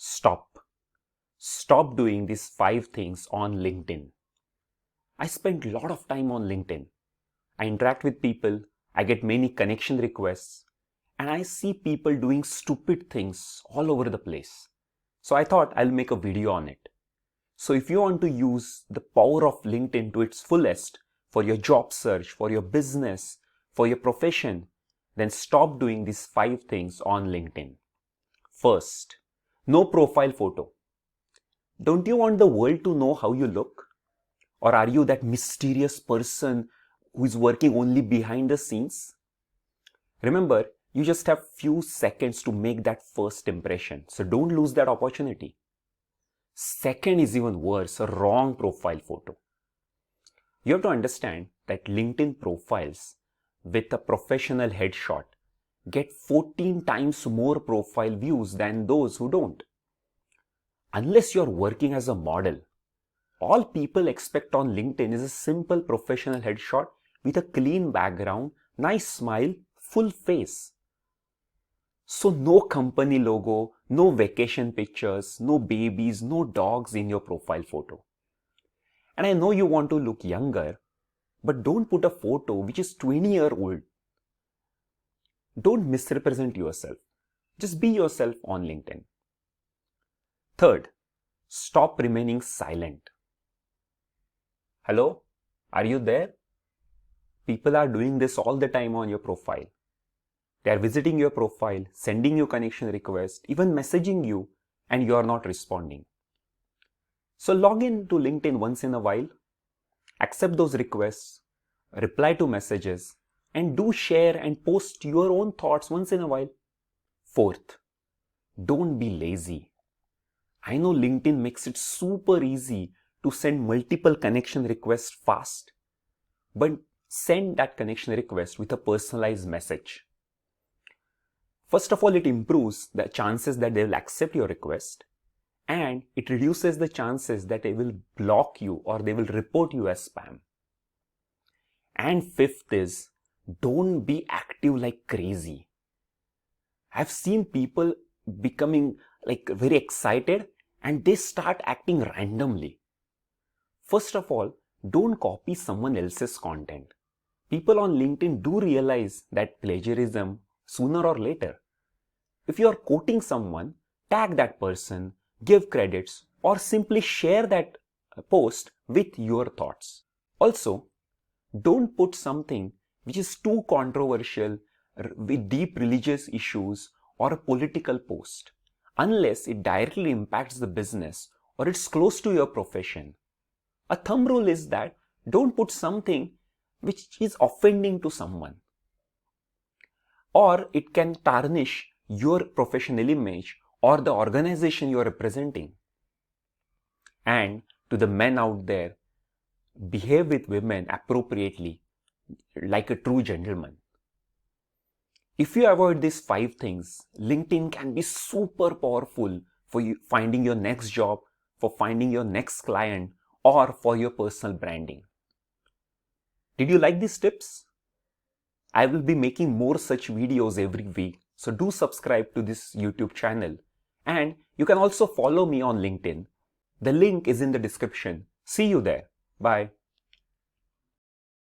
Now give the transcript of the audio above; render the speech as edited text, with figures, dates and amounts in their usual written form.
Stop. Stop doing these 5 things on LinkedIn. I spend a lot of time on LinkedIn. I interact with people, I get many connection requests, and I see people doing stupid things all over the place. So I thought I'll make a video on it. So if you want to use the power of LinkedIn to its fullest for your job search, for your business, for your profession, then stop doing these 5 things on LinkedIn. First, no profile photo. Don't you want the world to know how you look? Or are you that mysterious person who is working only behind the scenes? Remember, you just have few seconds to make that first impression, so don't lose that opportunity. Second is even worse, a wrong profile photo. You have to understand that LinkedIn profiles with a professional headshot get 14 times more profile views than those who don't. Unless you're working as a model, all people expect on LinkedIn is a simple professional headshot with a clean background, nice smile, full face. So no company logo, no vacation pictures, no babies, no dogs in your profile photo. And I know you want to look younger, but don't put a photo which is 20-year-old. Don't misrepresent yourself. Just be yourself on LinkedIn. Third, stop remaining silent. Hello? Are you there? People are doing this all the time on your profile. They are visiting your profile, sending you connection requests, even messaging you, and you are not responding. So log in to LinkedIn once in a while, accept those requests, reply to messages, and do share and post your own thoughts once in a while. Fourth, don't be lazy. I know LinkedIn makes it super easy to send multiple connection requests fast, but send that connection request with a personalized message. First of all, it improves the chances that they will accept your request, and it reduces the chances that they will block you or they will report you as spam. And fifth is, don't be active like crazy. I've seen people becoming very excited and they start acting randomly. First of all, don't copy someone else's content. People on LinkedIn do realize that plagiarism sooner or later. If you are quoting someone, tag that person, give credits, or simply share that post with your thoughts. Also, don't put something which is too controversial with deep religious issues or a political post, unless it directly impacts the business or it's close to your profession. A thumb rule is that don't put something which is offending to someone, or it can tarnish your professional image or the organization you are representing. And to the men out there, behave with women appropriately like a true gentleman. If you avoid these 5 things, LinkedIn can be super powerful for you finding your next job, for finding your next client, or for your personal branding. Did you like these tips? I will be making more such videos every week, so do subscribe to this YouTube channel. And you can also follow me on LinkedIn. The link is in the description. See you there. Bye.